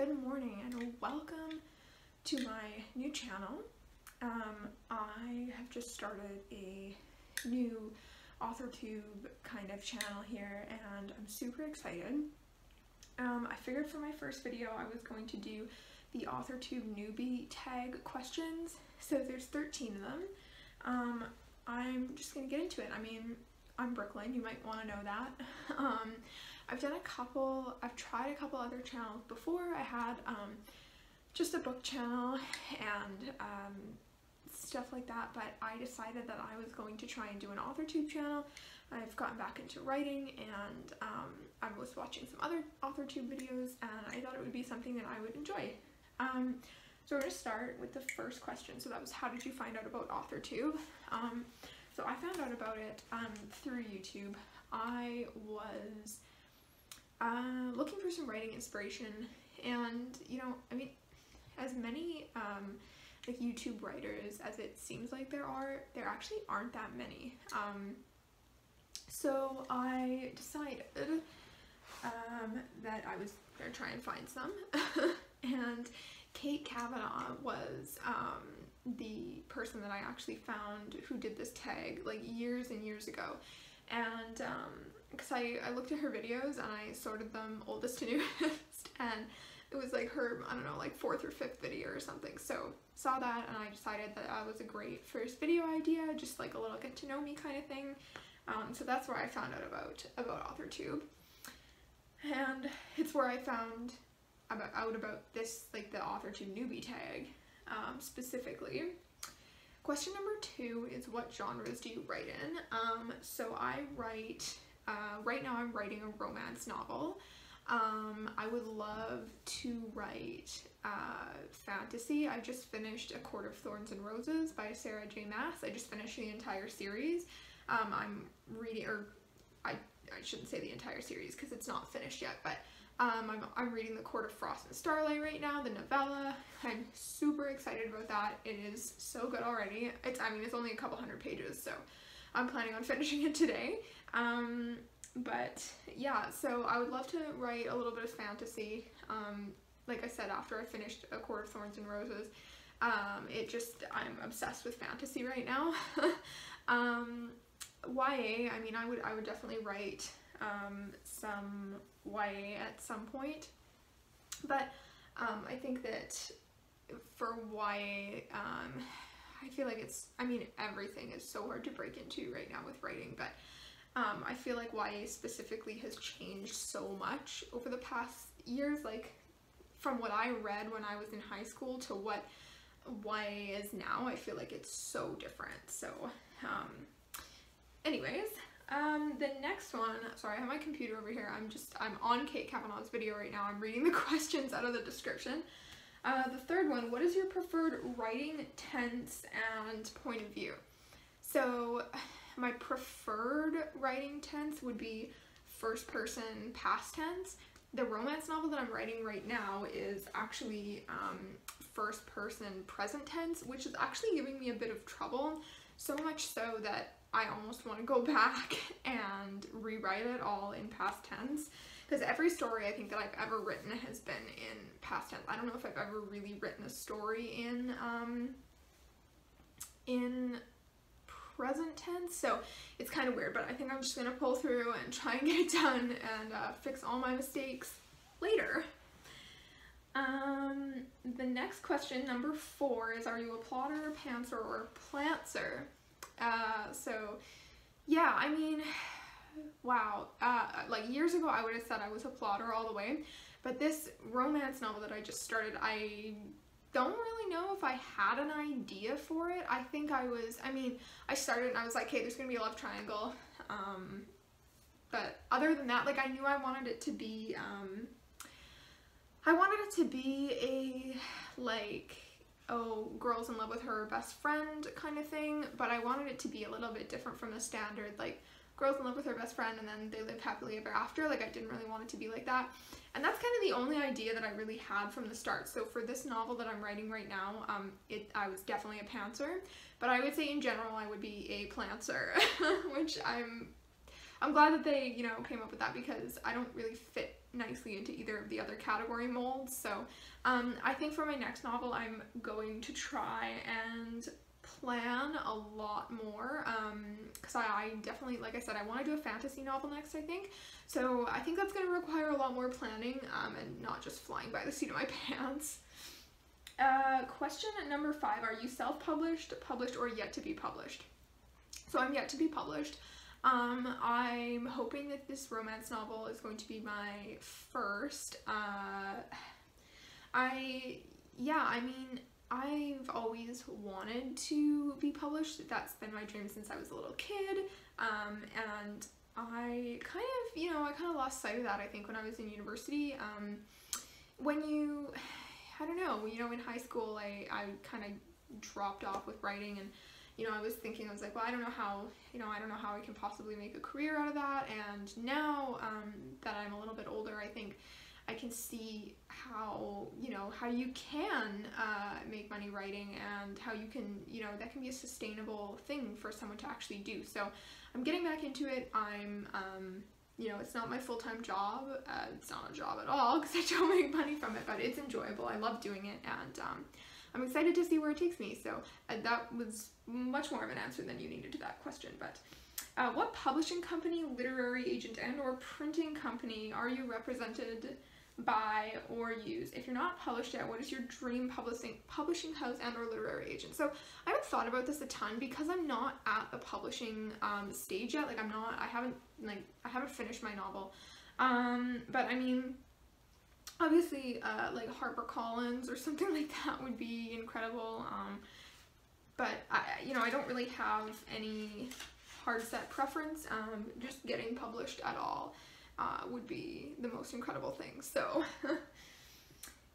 good morning and welcome to my new channel. I have just started a new Authortube kind of channel here and I'm super excited. I figured for my first video I was going to do the Authortube Newbie Tag questions. So there's 13 of them. I'm just gonna get into it. I mean, I'm Brooklyn, you might want to know that. I've tried a couple other channels before. I had just a book channel and stuff like that, but I decided that I was going to try and do an Authortube channel. I've gotten back into writing and I was watching some other Authortube videos and I thought it would be something that I would enjoy. So we're going to start with the first question. So that was, how did you find out about Authortube? So I found out about it through YouTube. I was looking for some writing inspiration, and you know, I mean, as many like YouTube writers as it seems like there actually aren't that many. So I decided that I was gonna try and find some, and Kate Cavanaugh was the person that I actually found who did this tag like years and years ago. And because I looked at her videos and I sorted them oldest to newest, and it was like her, I don't know, like 4th or 5th video or something. So saw that and I decided that that was a great first video idea, just like a little get to know me kind of thing. So that's where I found out about Authortube, and it's where I found out about this, like the Authortube Newbie Tag specifically. Question number 2 is, what genres do you write in? So I write, right now I'm writing a romance novel. I would love to write fantasy. I just finished A Court of Thorns and Roses by Sarah J. Maas. I just finished the entire series. I'm reading, or I shouldn't say the entire series because it's not finished yet, but I'm reading The Court of Frost and Starlight right now, the novella. I'm super excited about that. It is so good already. I mean, it's only a couple hundred pages, so I'm planning on finishing it today. But yeah, so I would love to write a little bit of fantasy. Like I said, after I finished A Court of Thorns and Roses, I'm obsessed with fantasy right now. YA, I mean, I would definitely write some YA at some point, but I think that for YA, I feel like I mean, everything is so hard to break into right now with writing, but I feel like YA specifically has changed so much over the past years, like from what I read when I was in high school to what YA is now. I feel like it's so different. So anyways, the next one, sorry, I have my computer over here. I'm on Kate Cavanaugh's video right now. I'm reading the questions out of the description. The third one, what is your preferred writing tense and point of view? So my preferred writing tense would be first person past tense. The romance novel that I'm writing right now is actually first person present tense, which is actually giving me a bit of trouble, so much so that I almost want to go back and rewrite it all in past tense, because every story I think that I've ever written has been in past tense. I don't know if I've ever really written a story in present tense, so it's kind of weird, but I think I'm just gonna pull through and try and get it done and fix all my mistakes later. The next question, number 4, is, are you a plotter, pantser, or plantser? So yeah, I mean, wow, like years ago I would have said I was a plotter all the way, but this romance novel that I just started, I don't really know if I had an idea for it. I think I started and I was like, hey, there's gonna be a love triangle, but other than that, like, I knew I wanted it to be a, like, oh, girl's in love with her best friend kind of thing, but I wanted it to be a little bit different from the standard, like, girl's in love with her best friend and then they live happily ever after. Like, I didn't really want it to be like that, and that's kind of the only idea that I really had from the start. So for this novel that I'm writing right now, I was definitely a pantser, but I would say in general I would be a plantser, which I'm glad that they, you know, came up with that, because I don't really fit nicely into either of the other category molds. So I think for my next novel I'm going to try and plan a lot more, because I definitely, like I said, I want to do a fantasy novel next, I think. So I think that's going to require a lot more planning, and not just flying by the seat of my pants. Question number 5, are you self-published, published, or yet to be published? So I'm yet to be published. I'm hoping that this romance novel is going to be my first. I mean, I've always wanted to be published. That's been my dream since I was a little kid, and I kind of lost sight of that, I think, when I was in university. I don't know, in high school I kind of dropped off with writing, and I was like, well, I don't know how I can possibly make a career out of that. And now that I'm a little bit older, I think I can see how you can make money writing, and how you can, that can be a sustainable thing for someone to actually do. So I'm getting back into it. I'm, it's not my full-time job. It's not a job at all, because I don't make money from it, but it's enjoyable. I love doing it, and I'm excited to see where it takes me. So that was much more of an answer than you needed to that question. But what publishing company, literary agent, and or printing company are you represented by or use? If you're not published yet, what is your dream publishing house and or literary agent? So I haven't thought about this a ton, because I'm not at the publishing stage yet. Like I haven't finished my novel. But I mean, obviously like HarperCollins or something like that would be incredible. But I don't really have any hard set preference. Just getting published at all would be the most incredible thing. So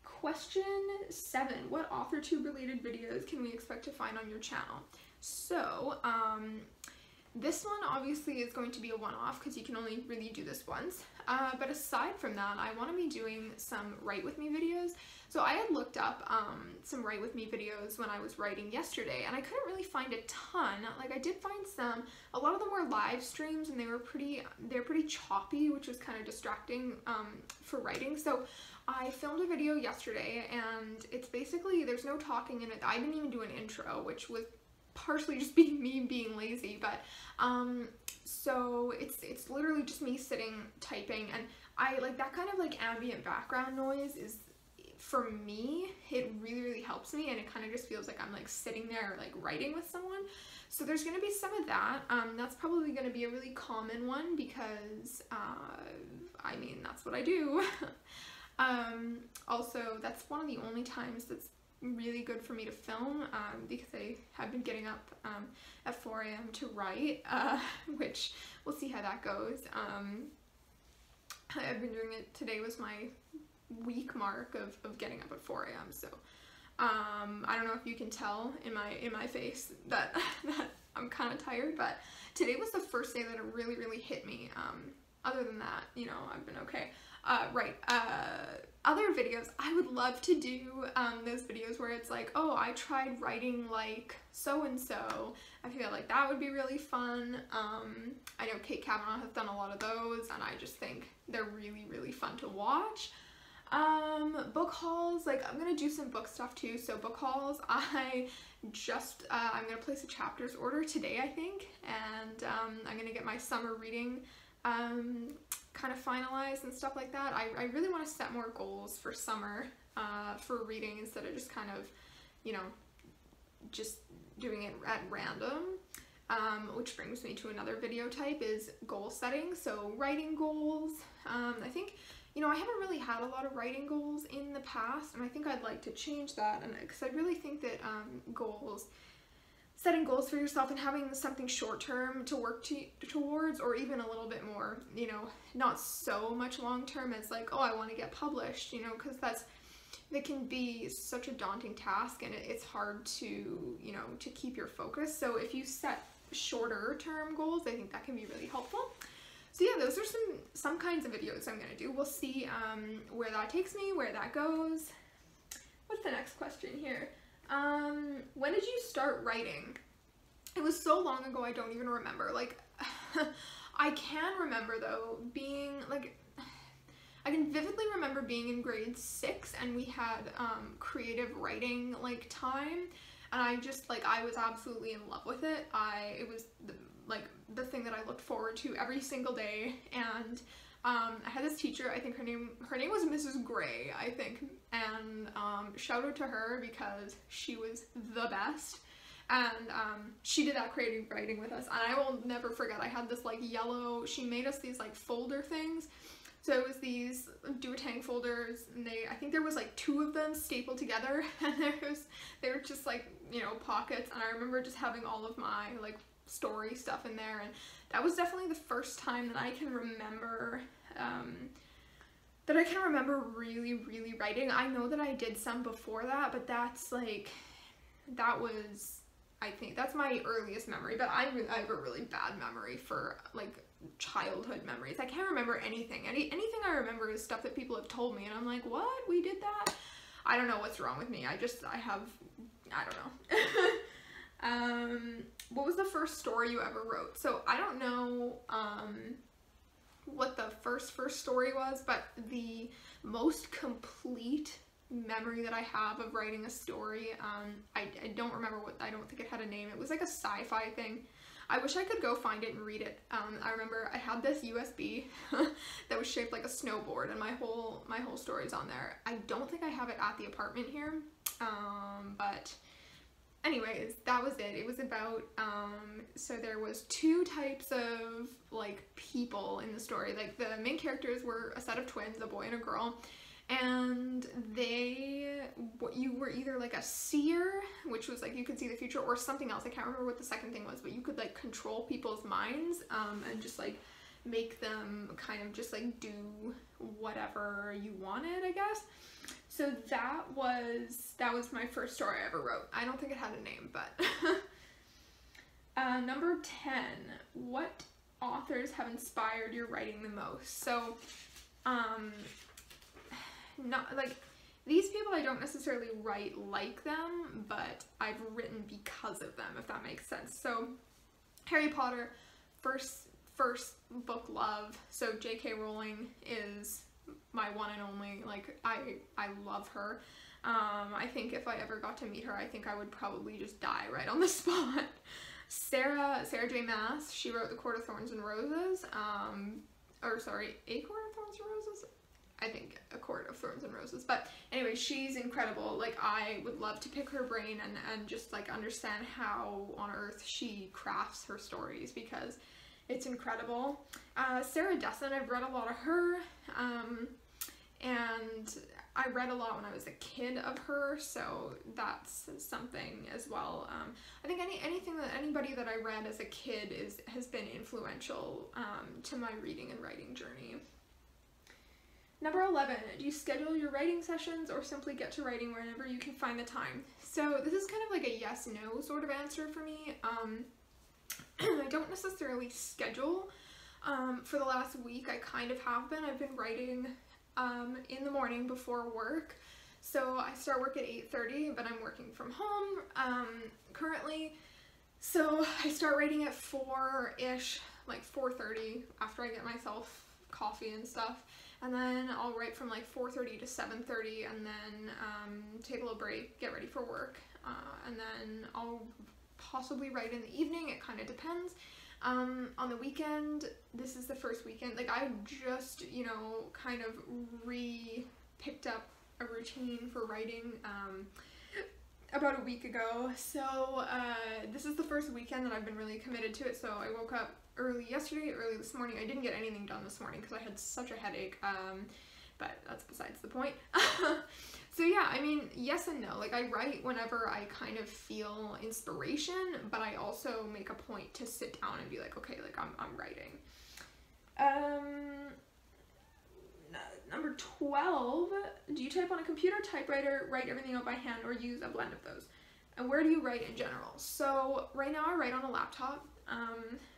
question 7, what Authortube related videos can we expect to find on your channel? So this one obviously is going to be a one-off, because you can only really do this once. But aside from that, I want to be doing some Write With Me videos. So I had looked up some Write With Me videos when I was writing yesterday, and I couldn't really find a ton. Like, I did find some. A lot of them were live streams, and they're pretty choppy, which was kind of distracting for writing. So I filmed a video yesterday, and it's basically, there's no talking in it. I didn't even do an intro, which was partially just me being lazy, but so it's literally just me sitting typing, and I like that kind of like ambient background noise is, for me, it really helps me, and it kind of just feels like I'm like sitting there like writing with someone. So there's going to be some of that. That's probably going to be a really common one, because I mean, that's what I do. Also, that's one of the only times that's really good for me to film, because I have been getting up at 4 a.m. to write, which we'll see how that goes. I've been doing it. Today was my week mark of getting up at 4 a.m. So I don't know if you can tell in my face that I'm kind of tired, but today was the first day that it really hit me. Other than that, I've been okay. Other videos, I would love to do those videos where it's like, oh, I tried writing like so-and-so. I feel like that would be really fun. I know Kate Cavanaugh has done a lot of those, and I just think they're really fun to watch. Book hauls, like I'm gonna do some book stuff too. So book hauls, I'm gonna place a chapters order today, I think, and I'm gonna get my summer reading kind of finalized and stuff like that. I really want to set more goals for summer for reading, instead of just kind of, just doing it at random. Which brings me to another video type, is goal setting. So writing goals. I think, I haven't really had a lot of writing goals in the past, and I think I'd like to change that, and because I really think that setting goals for yourself and having something short-term to work towards, or even a little bit more, not so much long-term as like, oh, I want to get published, because that can be such a daunting task, and it's hard to, to keep your focus. So if you set shorter-term goals, I think that can be really helpful. So yeah, those are some kinds of videos I'm going to do. We'll see where that takes me, where that goes. What's the next question here? When did you start writing? It was so long ago, I don't even remember. Like, I can remember though, being like, I I can vividly remember being in grade 6 and we had creative writing like time, and I just like, I was absolutely in love with it. It was the thing that I looked forward to every single day. And I had this teacher, I think her name was Mrs. Gray, I think, and shout out to her because she was the best. And she did that creative writing with us, and I will never forget, I had this like yellow, she made us these like folder things. So it was these do-a-tang folders, and I think there was like 2 of them stapled together, and they were just like, you know, pockets, and I remember just having all of my like story stuff in there. And that was definitely the first time that I can remember really writing. I know that I did some before that, but that's like, that was, I think that's my earliest memory. But I have a really bad memory for like childhood memories. I can't remember anything. Anything I remember is stuff that people have told me, and I'm like, what? We did that? I don't know what's wrong with me. I don't know. What was the first story you ever wrote? So I don't know what the first story was, but the most complete memory that I have of writing a story, I don't remember I don't think it had a name. It was like a sci-fi thing. I wish I could go find it and read it. I remember I had this USB that was shaped like a snowboard, and my whole story's on there. I don't think I have it at the apartment here, but anyways, that was it. It was about, so there was 2 types of like people in the story. Like the main characters were a set of twins, a boy and a girl, and you were either like a seer, which was like you could see the future, or something else. I can't remember what the second thing was, but you could like control people's minds, and just like make them kind of just like do whatever you wanted, I guess. So that was my first story I ever wrote. I don't think it had a name, but number 10, what authors have inspired your writing the most? So not like these people, I don't necessarily write like them, but I've written because of them, if that makes sense. So Harry Potter, first book love. So J.K. Rowling is my one and only. Like I love her. I think if I ever got to meet her, I think I would probably just die right on the spot. Sarah J. Maas, she wrote The Court of Thorns and Roses. Or sorry, A Court of Thorns and Roses? I think A Court of Thorns and Roses. But anyway, she's incredible. Like, I would love to pick her brain and just like understand how on earth she crafts her stories, because it's incredible. Sarah Dessen, I've read a lot of her, and I read a lot when I was a kid of her, so that's something as well. I think anything that anybody that I read as a kid has been influential to my reading and writing journey. Number 11, do you schedule your writing sessions or simply get to writing whenever you can find the time? So this is kind of like a yes-no sort of answer for me. I don't necessarily schedule. For the last week, I kind of have been. I've been writing in the morning before work. So I start work at 8:30, but I'm working from home currently. So I start writing at 4-ish, like 4:30, after I get myself coffee and stuff. And then I'll write from like 4:30 to 7:30, and then take a little break, get ready for work, and then I'll possibly write in the evening. It kind of depends. On the weekend, this is the first weekend, like I just, you know, kind of picked up a routine for writing about a week ago. So this is the first weekend that I've been really committed to it. So I woke up early yesterday, early this morning. I didn't get anything done this morning because I had such a headache, but that's besides the point. So yeah, I mean, yes and no. Like, I write whenever I kind of feel inspiration, but I also make a point to sit down and be like, okay, like I'm writing. Number 12, do you type on a computer, typewriter, write everything out by hand, or use a blend of those? And where do you write in general? So right now I write on a laptop.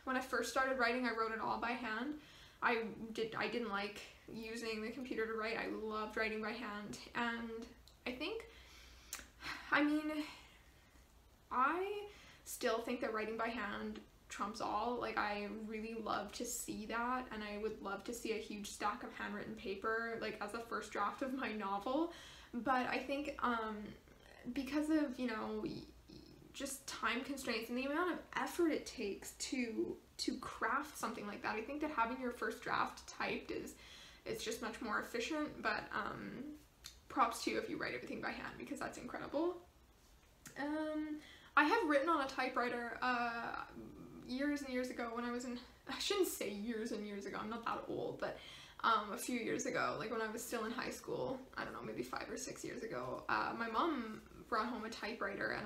When I first started writing, I wrote it all by hand. I didn't like using the computer to write. I loved writing by hand, and I still think that writing by hand trumps all. Like, I really love to see that, and I would love to see a huge stack of handwritten paper, like, as a first draft of my novel. But I think, because of, you know, just time constraints and the amount of effort it takes to craft something like that, I think that having your first draft typed it's just much more efficient. But props to you if you write everything by hand, because that's incredible. I have written on a typewriter years and years ago when I was in, I shouldn't say years and years ago, I'm not that old, but a few years ago, like when I was still in high school, I don't know, maybe 5 or 6 years ago, my mom brought home a typewriter, and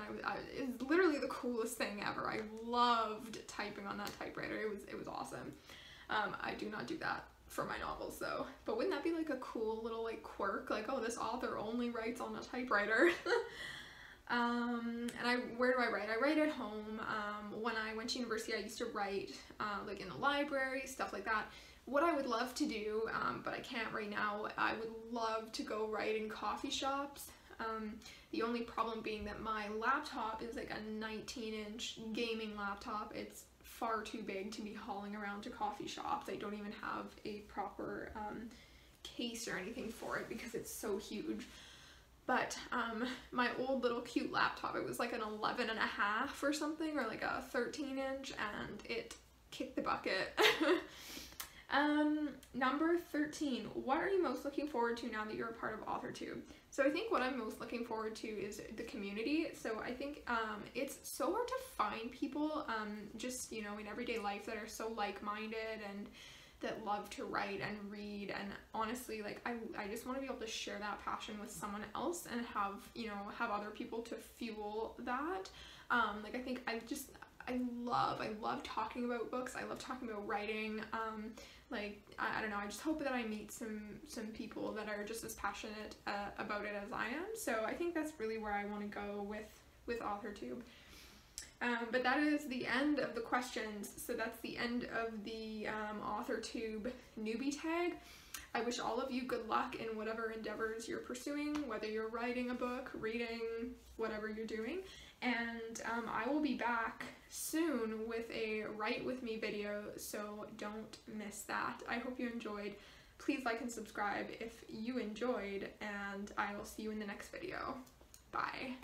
it's literally the coolest thing ever. I loved typing on that typewriter. It was awesome. I do not do that for my novels though, but wouldn't that be like a cool little like quirk, like, oh, this author only writes on a typewriter. And where do I write? I write at home. When I went to university, I used to write like in the library, stuff like that. What I would love to do, but I can't right now, I would love to go write in coffee shops. The only problem being that my laptop is like a 19-inch gaming laptop. It's far too big to be hauling around to coffee shops. I don't even have a proper case or anything for it because it's so huge. But my old little cute laptop, it was like an 11.5 or something, or like a 13-inch, and it kicked the bucket. Number 13, what are you most looking forward to now that you're a part of Authortube? So I think what I'm most looking forward to is the community. So I think it's so hard to find people just, you know, in everyday life that are so like-minded and that love to write and read, and honestly, like, I just want to be able to share that passion with someone else and have, you know, have other people to fuel that. Like, I think I love talking about books. I love talking about writing. Like, I don't know, I just hope that I meet some people that are just as passionate about it as I am. So I think that's really where I want to go with Authortube. But that is the end of the questions. So that's the end of the Authortube Newbie Tag. I wish all of you good luck in whatever endeavors you're pursuing, whether you're writing a book, reading, whatever you're doing. And I will be back soon with a Write With Me video, so don't miss that. I hope you enjoyed. Please like and subscribe if you enjoyed, and I will see you in the next video. Bye.